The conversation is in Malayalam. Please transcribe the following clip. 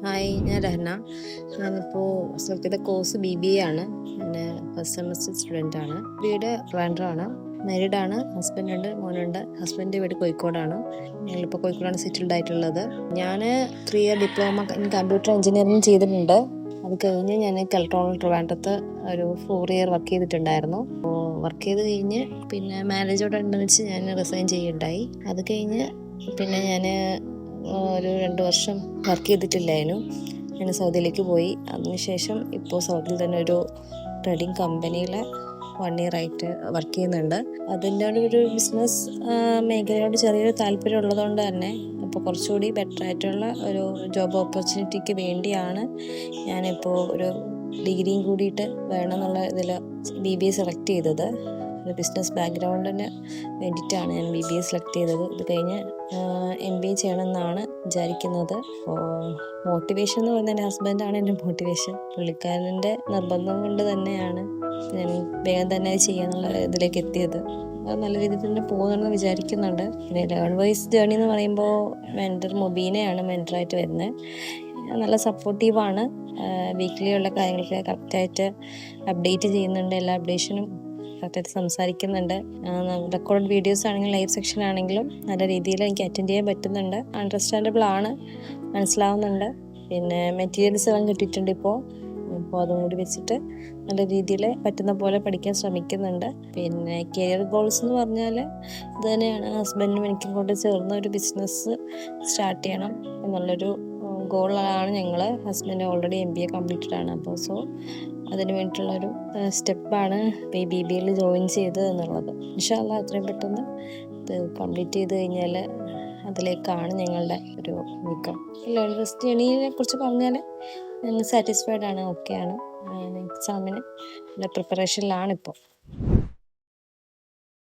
ഹായ്, ഞാൻ രഹന. ഞാനിപ്പോൾ സെലക്ട് കോഴ്സ് BBA ആണ്. ഞാൻ ഫസ്റ്റ് സെമസ്റ്റർ സ്റ്റുഡൻ്റ് ആണ്. വീട് ട്രിവാൻഡ്രമാണ്. മാരീഡാണ്. ഹസ്ബൻഡ് ഉണ്ട്, മോനുണ്ട്. ഹസ്ബൻഡ് വീട് കോഴിക്കോടാണ്. ഞങ്ങളിപ്പോൾ കോഴിക്കോടാണ് സെറ്റിൽഡ് ആയിട്ടുള്ളത്. ഞാൻ 3 year diploma in computer engineering ചെയ്തിട്ടുണ്ട്. അത് കഴിഞ്ഞ് ഞാൻ കെൽട്രോണിൽ ട്രിവാൻഡ്രത്ത് ഒരു 4 ഇയർ വർക്ക് ചെയ്തിട്ടുണ്ടായിരുന്നു. വർക്ക് ചെയ്ത് കഴിഞ്ഞ് പിന്നെ മാരേജോടനുബന്ധിച്ച് ഞാൻ റിസൈൻ ചെയ്യുകയുണ്ടായി. അത് കഴിഞ്ഞ് പിന്നെ ഞാൻ ഒരു 2 വർഷം വർക്ക് ചെയ്തിട്ടില്ലായിരുന്നു. ഞാൻ സൗദിയിലേക്ക് പോയി. അതിനുശേഷം ഇപ്പോൾ സൗദിയിൽ തന്നെ ഒരു ട്രേഡിംഗ് കമ്പനിയിൽ 1 ഇയർ ആയിട്ട് വർക്ക് ചെയ്യുന്നുണ്ട്. അതിൻ്റെ ഒരു ബിസിനസ് മേഖലയോട് ചെറിയൊരു താല്പര്യം ഉള്ളതുകൊണ്ട് തന്നെ ഇപ്പോൾ കുറച്ചുകൂടി ബെറ്റർ ആയിട്ടുള്ള ഒരു ജോബ് ഓപ്പർച്യൂണിറ്റിക്ക് വേണ്ടിയാണ് ഞാനിപ്പോൾ ഒരു ഡിഗ്രിയും കൂടിയിട്ട് വേണമെന്നുള്ള ഇതിൽ BBA സെലക്ട് ചെയ്തത്. ഒരു ബിസിനസ് ബാക്ക്ഗ്രൗണ്ടിന് വേണ്ടിയിട്ടാണ് ഞാൻ BBA സെലക്ട് ചെയ്തത്. ഇത് കഴിഞ്ഞ് MBA ചെയ്യണമെന്നാണ് വിചാരിക്കുന്നത്. മോട്ടിവേഷൻ എന്ന് പറയുന്നത് എൻ്റെ ഹസ്ബൻഡാണ് എൻ്റെ മോട്ടിവേഷൻ. പുള്ളിക്കാരൻ്റെ നിർബന്ധം കൊണ്ട് തന്നെയാണ് ഞാൻ വേഗം തന്നെ ചെയ്യാന്നുള്ള ഇതിലേക്ക് എത്തിയത്. അത് നല്ല രീതിയിൽ തന്നെ പോകുമെന്ന് വിചാരിക്കുന്നുണ്ട്. പിന്നെ ലേൺ വൈസ് ജേർണി എന്ന് പറയുമ്പോൾ മുബീനയാണ് മെൻറ്ററായിട്ട് വരുന്നത്. നല്ല സപ്പോർട്ടീവാണ്. വീക്ക്ലി ഉള്ള കാര്യങ്ങളൊക്കെ കറക്റ്റായിട്ട് അപ്ഡേറ്റ് ചെയ്യുന്നുണ്ട്. എല്ലാ അപ്ഡേഷനും കറക്റ്റായിട്ട് സംസാരിക്കുന്നുണ്ട്. റെക്കോർഡ് വീഡിയോസ് ആണെങ്കിലും ലൈവ് സെക്ഷൻ ആണെങ്കിലും നല്ല രീതിയിൽ എനിക്ക് അറ്റൻഡ് ചെയ്യാൻ പറ്റുന്നുണ്ട്. അണ്ടർസ്റ്റാൻഡബിൾ ആണ്, മനസ്സിലാവുന്നുണ്ട്. പിന്നെ മെറ്റീരിയൽസ് എല്ലാം കിട്ടിയിട്ടുണ്ട് ഇപ്പോൾ അതും കൂടി വെച്ചിട്ട് നല്ല രീതിയിൽ പറ്റുന്ന പോലെ പഠിക്കാൻ ശ്രമിക്കുന്നുണ്ട്. പിന്നെ കരിയർ ഗോൾസ് എന്ന് പറഞ്ഞാൽ ഇത് തന്നെയാണ്. ഹസ്ബൻഡിനും എനിക്കും കൊണ്ട് ചേർന്ന ഒരു ബിസിനസ് സ്റ്റാർട്ട് ചെയ്യണം എന്നുള്ളൊരു ഗോളാണ് ഞങ്ങൾ. ഹസ്ബൻഡ് ഓൾറെഡി MBA കംപ്ലീറ്റഡ് ആണ്. അപ്പോൾ അതിന് വേണ്ടിയിട്ടുള്ളൊരു സ്റ്റെപ്പാണ് ഇപ്പോൾ ഈ BBAയിൽ ജോയിൻ ചെയ്തത് എന്നുള്ളത്. ഇൻഷാ അല്ലാഹ് എത്രയും പെട്ടെന്ന് ഇത് കംപ്ലീറ്റ് ചെയ്ത് കഴിഞ്ഞാൽ അതിലേക്കാണ് ഞങ്ങളുടെ ഒരു നീക്കം. ലേൺ വൈസ് ജേർണിയെ കുറിച്ച് പറഞ്ഞാൽ ഞങ്ങൾ സാറ്റിസ്ഫൈഡ് ആണ്, ഓക്കെയാണ്. എക്സാമിന് പ്രിപ്പറേഷനിലാണിപ്പോൾ.